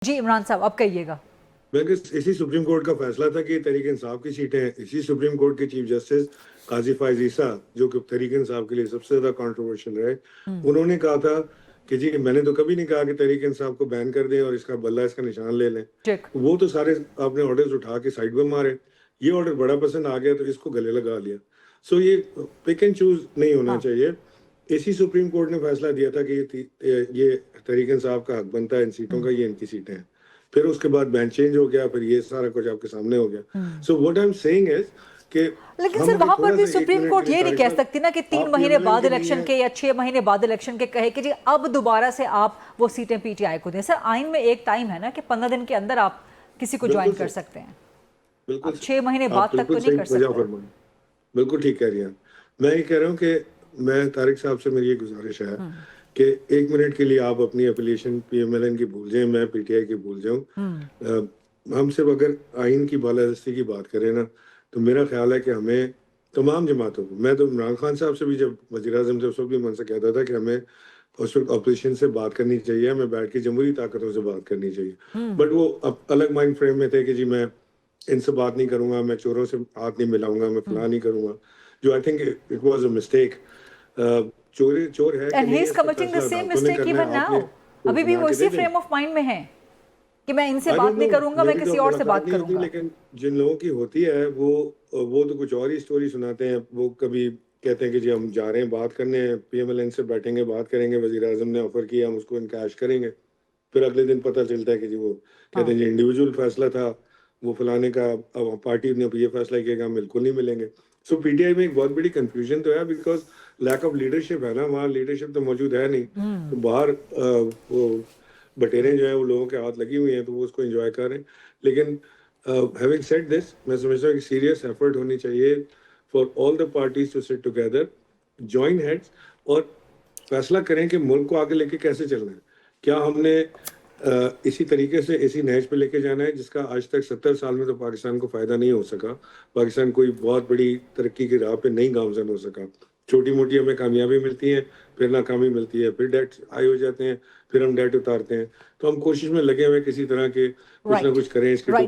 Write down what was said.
جی عمران صاحب اب کہیے گا. بلکہ اسی سپریم کورٹ کا فیصلہ تھا کہ تحریک انصاف کی سیٹیں ہیں. اسی سپریم کورٹ کے چیف جسٹس قاضی فائز عیسیٰ جو کہ تحریک انصاف کے لیے سب سے زیادہ کنٹروورشل رہے, انہوں نے کہا تھا کہ جی میں نے تو کبھی نہیں کہا کہ تحریک انصاف کو بین کر دیں اور اس کا بلہ اس کا نشان لے لیں. وہ تو سارے آپ نے آرڈرز اٹھا کے سائڈ پہ مارے. یہ آرڈر بڑا پسند آ گیا تو اس کو گلے لگا لیا. سو یہ پک اینڈ چوز نہیں ہونا چاہیے. اسی سپریم کورٹ نے فیصلہ دیا تھا کہ یہ تحریک انصاف کا حق بنتا ہے ان سیٹوں کا, یہ ان کی سیٹیں ہیں. پھر اس کے بعد بینچ چینج ہو گیا, پھر یہ سارا کچھ آپ کے سامنے ہو گیا. So what I am seeing is کہ لیکن سر وہاں پر بھی سپریم کورٹ یہ نہیں کہہ سکتی نا کہ 3 مہینے بعد الیکشن کے یا 6 مہینے بعد الیکشن کے کہے کہ جی اب دوبارہ سے آپ وہ سیٹیں پی ٹی آئی کو دیں. سر آئین میں ایک ٹائم ہے نا کہ 15 دن کے اندر آپ کسی کو جوائن کر سکتے ہیں. بالکل 6 مہینے بعد تک تو نہیں کر سکتے. بالکل ٹھیک کہہ رہی ہیں. میں یہ کہہ رہا ہوں کہ میں طارق صاحب سے میری یہ گزارش ہے کہ 1 منٹ کے لیے آپ اپنی اپلیشن پی ایم ایل این کی بھول جائیں, میں پی ٹی آئی کی بھول جاؤں. ہم صرف اگر آئین کی بالادستی کی بات کریں نا تو میرا خیال ہے کہ ہمیں تمام جماعتوں کو, میں تو عمران خان صاحب سے بھی جب وزیر اعظم تھے اس وقت بھی من سے کہتا تھا کہ ہمیں اس وقت اپوزیشن سے بات کرنی چاہیے, ہمیں بیٹھ کے جمہوری طاقتوں سے بات کرنی چاہیے. بٹ وہ الگ مائنڈ فریم میں تھے کہ جی میں ان سے بات نہیں کروں گا, میں چوروں سے ہاتھ نہیں ملاؤں گا, میں فلاں نہیں کروں گا, جو I think it was a mistake. چور ہے کہ نہیں اس کا فیصلہ عدالتوں نے کرنا ہے. آپ نے ابھی بھی وہ اسی فریم آف مائنڈ میں ہیں کہ میں ان سے بات نہیں کروں گا, میں کسی اور سے بات کروں گا. لیکن جن لوگوں کی ہوتی ہے وہ تو کچھ اور ہی سٹوری سناتے ہیں. وہ کبھی کہتے ہیں کہ جی ہم جا رہے ہیں بات کرنے, پی ایم ایل این سے بیٹھیں گے, بات کریں گے, وزیر اعظم نے آفر کیا, ہم اس کو انکیش کریں گے. پھر اگلے دن پتہ چلتا ہے کہ جی وہ کہتے ہیں جی انڈیویجول فیصلہ تھا, وہ فلانے کا, پارٹی نے یہ فیصلہ کیا کہ ہم بالکل نہیں ملیں گے. سو پی ٹی آئی میں ایک بہت بڑی کنفیوژن تو ہے بیکاز لیک آف لیڈرشپ ہے نا, وہاں لیڈرشپ تو موجود ہے نہیں. تو باہر وہ بٹیریں جو ہیں وہ لوگوں کے ہاتھ لگی ہوئی ہیں تو وہ اس کو انجوائے کر رہے ہیں. لیکن ہیونگ سیڈ دس, میں سمجھتا ہوں کہ سیریس ایفرٹ ہونی چاہیے for all the parties to sit together, join heads, اور فیصلہ کریں کہ ملک کو آگے لے کے کیسے چلنا ہے. کیا ہم نے اسی طریقے سے اسی نہج پہ لے کے جانا ہے جس کا آج تک 70 سال میں تو پاکستان کو فائدہ نہیں ہو سکا. پاکستان کوئی بہت بڑی ترقی کی راہ پہ نہیں گامزن ہو سکا. چھوٹی موٹی ہمیں کامیابی ملتی ہے, پھر ناکامی ملتی ہے, پھر ڈیٹ ہائی ہو جاتے ہیں, پھر ہم ڈیٹ اتارتے ہیں. تو ہم کوشش میں لگے ہوئے کسی طرح کے کچھ نہ کچھ کریں اس کے